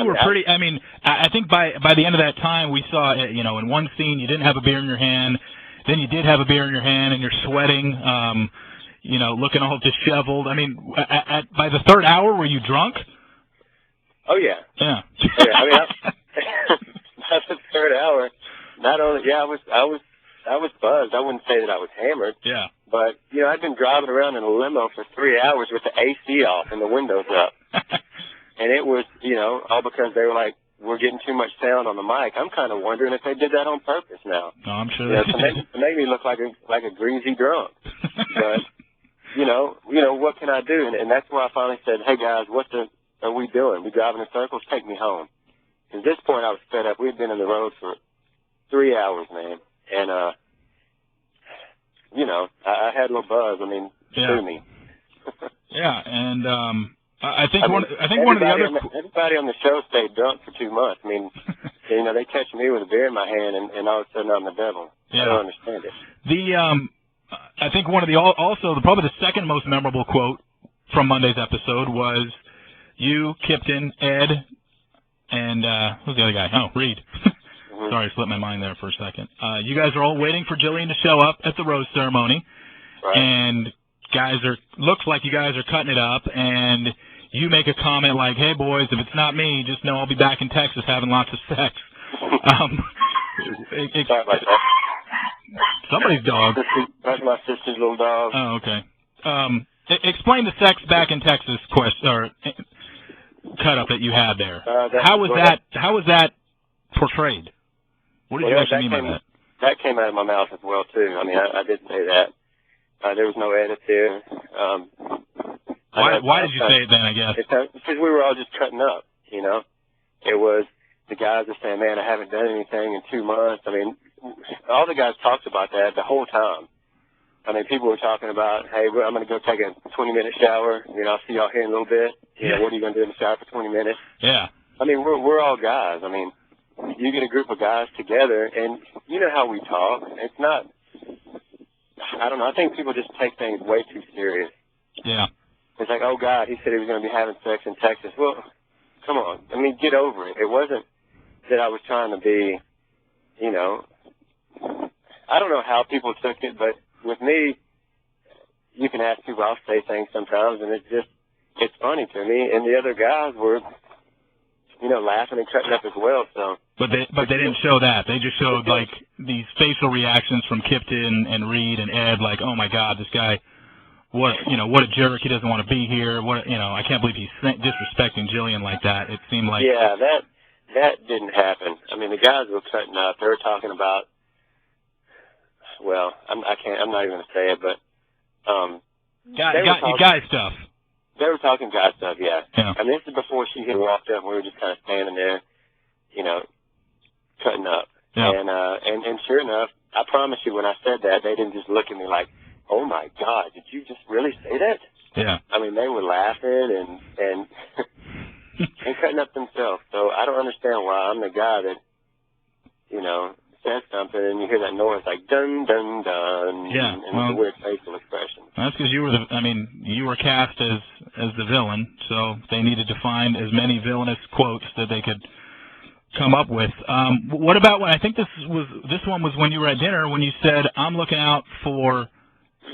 you were pretty. I mean, I think by the end of that time, we saw, you know, in one scene you didn't have a beer in your hand, then you did have a beer in your hand, and you're sweating, you know, looking all disheveled. I mean, by the third hour, were you drunk? Oh yeah. Yeah. Yeah. I mean, by the third hour, not only I was buzzed. I wouldn't say that I was hammered. Yeah. But you know, I'd been driving around in a limo for 3 hours with the AC off and the windows up. And it was, you know, all because they were like, we're getting too much sound on the mic. I'm kind of wondering if they did that on purpose now. No, I'm sure they did. To make me look like a greasy drunk. But, you know, what can I do? And that's where I finally said, hey, guys, what are we doing? We driving in circles? Take me home. At this point, I was fed up. We had been on the road for 3 hours, man. And, you know, I had a little buzz. I mean, sue me. Yeah, and I think one of the other everybody on the show stayed drunk for 2 months. I mean, you know, they catch me with a beer in my hand, and all of a sudden I'm the devil. Yeah. I don't understand it. I think one of probably the second most memorable quote from Monday's episode was you, Kipton, Ed, and who's the other guy? Oh, Reed. Mm-hmm. Sorry, I slipped my mind there for a second. You guys are all waiting for Jillian to show up at the rose ceremony, right. And looks like you guys are cutting it up, and you make a comment like, hey, boys, if it's not me, just know I'll be back in Texas having lots of sex. Sorry about that. Somebody's dog. That's my sister's little dog. Oh, okay. Explain the sex back in Texas cut up that you had there. How was that portrayed? What did you actually mean by that? That came out of my mouth as well, too. I mean, I did say that. There was no edit there. Why did you say it then, I guess? Because we were all just cutting up, you know. It was the guys are saying, man, I haven't done anything in 2 months. I mean, all the guys talked about that the whole time. I mean, people were talking about, hey, I'm going to go take a 20-minute shower. You know, I'll see y'all here in a little bit. You know, what are you going to do in the shower for 20 minutes? Yeah. I mean, we're all guys. I mean, you get a group of guys together, and you know how we talk. It's not, I don't know, I think people just take things way too serious. Yeah. It's like, oh, God, he said he was going to be having sex in Texas. Well, come on. I mean, get over it. It wasn't that I was trying to be, you know, I don't know how people took it, but with me, you can ask people, I'll say things sometimes, and it's funny to me. And the other guys were, you know, laughing and cutting up as well. So, but they didn't show that. They just showed like these facial reactions from Kipton and Reed and Ed, like, oh my God, this guy, what a jerk. He doesn't want to be here. I can't believe he's disrespecting Jillian like that. It seemed like that didn't happen. I mean, the guys were cutting up. They were talking about. Well, I'm not even going to say it, but guy stuff. They were talking guy stuff, yeah. I mean, this is before she had walked up. We were just kind of standing there, you know, cutting up. Yeah. And sure enough, I promise you, when I said that, they didn't just look at me like, "Oh my God, did you just really say that?" Yeah. I mean, they were laughing and and cutting up themselves. So I don't understand why I'm the guy that, you know, says something and you hear that noise like dun dun dun. Yeah. And it's a weird facial expression. That's because you were cast as the villain, so they needed to find as many villainous quotes that they could come up with. What about when I think this one was when you were at dinner when you said, "I'm looking out for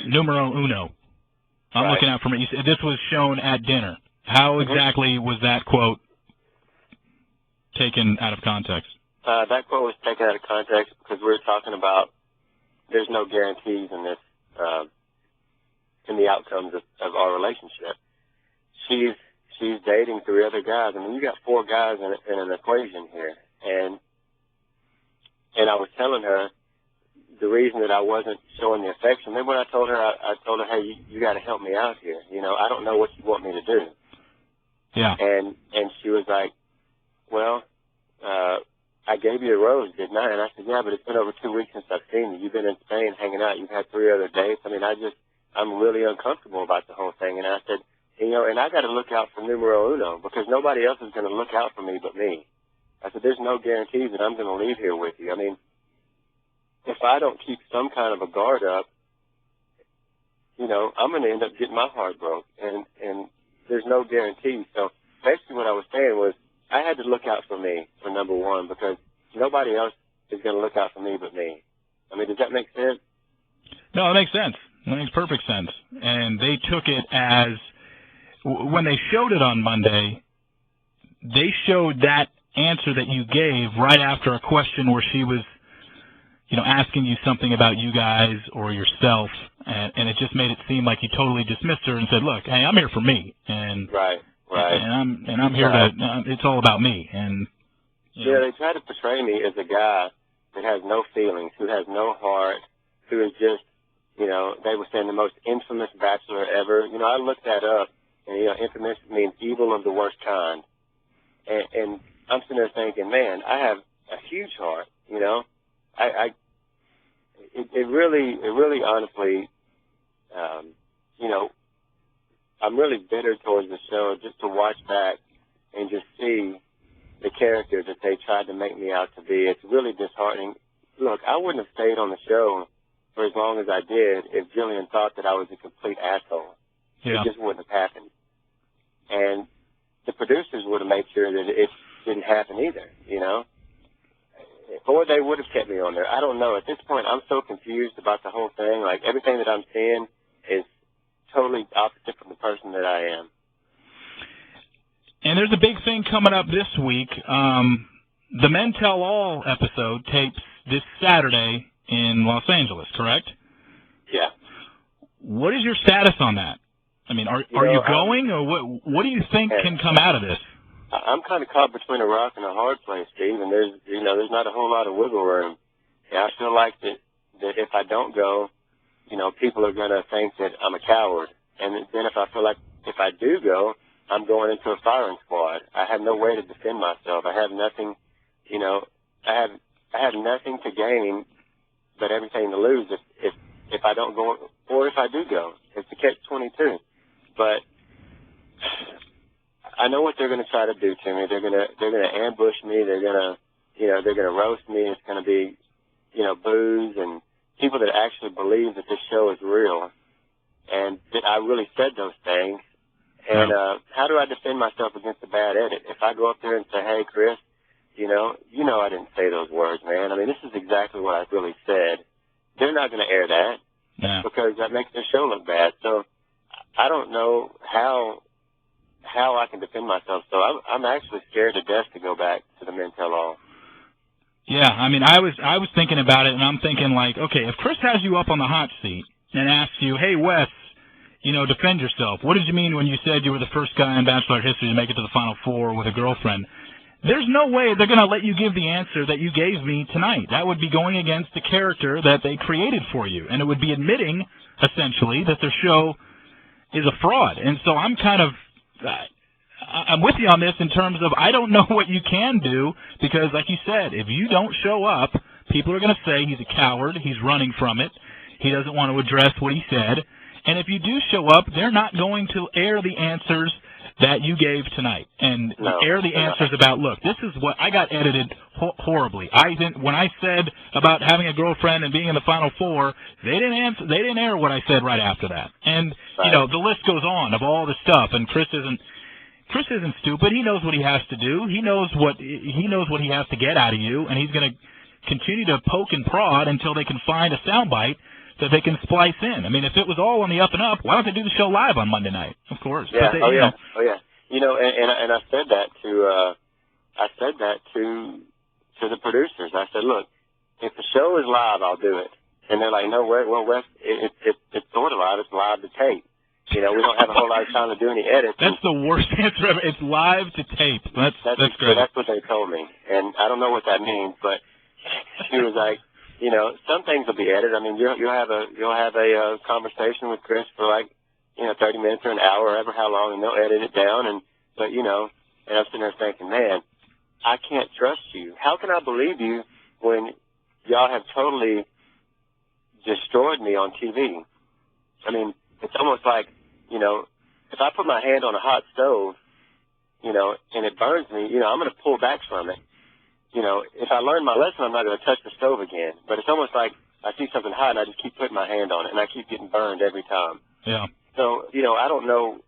numero uno." I'm right. looking out for me. You said this was shown at dinner. How exactly was that quote taken out of context? That quote was taken out of context because we were talking about there's no guarantees in this, in the outcomes of our relationship. She's dating 3 other guys. I mean, you got 4 guys in an equation here. And I was telling her the reason that I wasn't showing the affection. Then when I told her, hey, you got to help me out here. You know, I don't know what you want me to do. Yeah. And she was like, well, I gave you a rose, didn't I? And I said, yeah, but it's been over 2 weeks since I've seen you. You've been in Spain hanging out. You've had 3 other dates. I mean, I'm really uncomfortable about the whole thing. And I said, you know, and I got to look out for numero uno because nobody else is going to look out for me but me. I said, there's no guarantees that I'm going to leave here with you. I mean, if I don't keep some kind of a guard up, you know, I'm going to end up getting my heart broke. And there's no guarantee. So basically what I was saying was, I had to look out for me, for number one, because nobody else is going to look out for me but me. I mean, does that make sense? No, it makes sense. It makes perfect sense. And they took it as, when they showed it on Monday, they showed that answer that you gave right after a question where she was, asking you something about you guys or yourself, and it just made it seem like you totally dismissed her and said, "Look, hey, I'm here for me, and right, and I'm here to. It's all about me." And they try to portray me as a guy that has no feelings, who has no heart, who is just, they were saying the most infamous bachelor ever. I looked that up, and infamous means evil of the worst kind, and I'm sitting there thinking, man, I have a huge heart, It really honestly, I'm really bitter towards the show just to watch back and just see the character that they tried to make me out to be. It's really disheartening. Look, I wouldn't have stayed on the show for as long as I did if Jillian thought that I was a complete asshole. Yeah. It just wouldn't have happened. And the producers would have made sure that it didn't happen either, Or they would have kept me on there. I don't know. At this point, I'm so confused about the whole thing. Like, everything that I'm seeing is totally opposite from the person that I am. And there's a big thing coming up this week. The Men Tell All episode tapes this Saturday in Los Angeles, correct? Yeah. What is your status on that? I mean, are you going, or what do you think can come out of this? I'm kind of caught between a rock and a hard place, Steve, and there's not a whole lot of wiggle room. And I feel like that if I don't go, people are going to think that I'm a coward. And then if I feel like if I do go, I'm going into a firing squad. I have no way to defend myself. I have nothing, I have nothing to gain but everything to lose if I don't go, or if I do go. It's a catch-22. But I know what they're going to try to do to me. They're going to ambush me. They're going to roast me. It's going to be, booze and people that actually believe that this show is real and that I really said those things. And how do I defend myself against a bad edit? If I go up there and say, "Hey, Chris, I didn't say those words, man. I mean, this is exactly what I really said." They're not going to air that because that makes their show look bad. So I don't know how I can defend myself. So I'm actually scared to death to go back to the Men Tell All. Yeah, I mean, I was thinking about it, and I'm thinking, like, okay, if Chris has you up on the hot seat and asks you, "Hey, Wes, defend yourself. What did you mean when you said you were the first guy in Bachelor history to make it to the Final Four with a girlfriend?" There's no way they're going to let you give the answer that you gave me tonight. That would be going against the character that they created for you, and it would be admitting, essentially, that their show is a fraud. And so I'm with you on this in terms of I don't know what you can do because, like you said, if you don't show up, people are going to say he's a coward, he's running from it, he doesn't want to address what he said. And if you do show up, they're not going to air the answers that you gave tonight and air the answers about, look, this is what I got edited horribly. When I said about having a girlfriend and being in the Final Four, they didn't air what I said right after that. And the list goes on of all the stuff. And Chris isn't stupid. He knows what he has to do. He knows what he has to get out of you, and he's going to continue to poke and prod until they can find a soundbite that they can splice in. I mean, if it was all on the up and up, why don't they do the show live on Monday night? Of course. Yeah. And I said that to the producers. I said, look, if the show is live, I'll do it. And they're like, no, well, Wes, it's sort of live. It's live to tape. We don't have a whole lot of time to do any edits. That's the worst answer ever. It's live to tape. That's great. That's what they told me, and I don't know what that means, but she was like, some things will be edited. I mean, you'll have a conversation with Chris for 30 minutes or an hour, or ever how long, and they'll edit it down. But and I'm sitting there thinking, man, I can't trust you. How can I believe you when y'all have totally destroyed me on TV? I mean, it's almost like, if I put my hand on a hot stove, and it burns me, I'm going to pull back from it. If I learn my lesson, I'm not going to touch the stove again. But it's almost like I see something hot and I just keep putting my hand on it and I keep getting burned every time. Yeah. So, I don't know